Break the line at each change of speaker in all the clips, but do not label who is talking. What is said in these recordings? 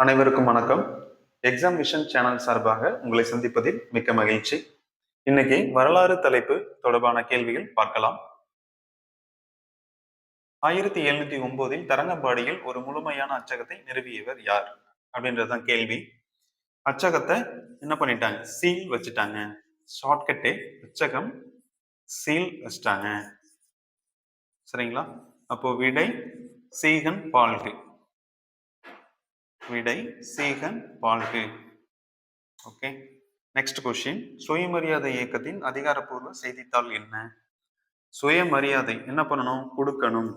அனைவருக்கும் வணக்கம். Exam vision channel சார்பாக உங்களை சந்திப்பதில் மிக்க மகிழ்ச்சி. இன்னைக்கு வரலாறு தலைப்பு தொடர்பான கேள்விகள் பார்க்கலாம். 1709 தரங்கம்பாடியில் ஒரு முழுமையான அச்சகத்தை நிறுவியவர் யார் அப்படின்றதுதான் கேள்வி. அச்சகத்தை என்ன பண்ணிட்டாங்க? சீல் வச்சுட்டாங்க. ஷார்ட்கட்டே அச்சகம் சீல் வச்சுட்டாங்க. சரிங்களா? அப்போ விடை சீகன் பால்கு. விடை Ziegenbalg. Okay, next question. சுயமரியாதை இயக்கத்தின் அதிகாரப்பூர்வ செய்தித்தாள் என்ன? சுயமரியாதை என்ன பண்ணணும்? கொடுக்கணும்.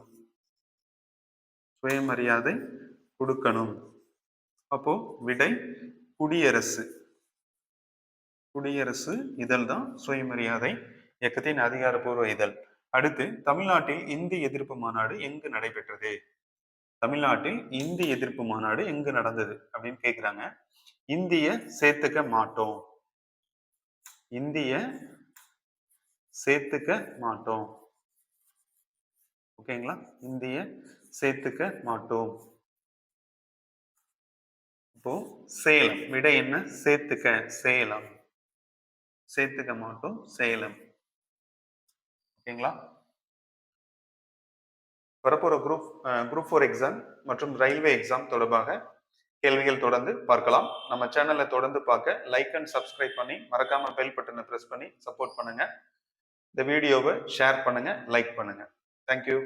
சுயமரியாதை கொடுக்கணும். அப்போ விடை குடியரசு. குடியரசு இதழ் தான் சுயமரியாதை இயக்கத்தின் அதிகாரப்பூர்வ இதழ். அடுத்து, தமிழ்நாட்டில் இந்தி எதிர்ப்பு மாநாடு எங்கு நடைபெற்றது? தமிழ்நாட்டில் இந்தி எதிர்ப்பு மாநாடு எங்கு நடந்தது அப்படின்னு கேக்குறாங்க. இந்திய சேர்த்துக்க மாட்டோம். இந்திய சேர்த்துக்க மாட்டோம். ஓகேங்களா? இந்திய சேர்த்துக்க மாட்டோம். இப்போ சேலம். விடை என்ன? சேர்த்துக்க. சேலம். சேர்த்துக்க மாட்டோம். சேலம். ஓகேங்களா? வரப்போற குரூப் 4 எக்ஸாம் மற்றும் ரயில்வே எக்ஸாம் தொடர்பாக கேள்விகள் தொடர்ந்து பார்க்கலாம். நம்ம சேனலை தொடர்ந்து பார்க்க லைக் அண்ட் சப்ஸ்கிரைப் பண்ணி மறக்காம பெல் பட்டனை பிரஸ் பண்ணி சப்போர்ட் பண்ணுங்க. இந்த வீடியோவை ஷேர் பண்ணுங்க, லைக் பண்ணுங்க. தேங்க்யூ.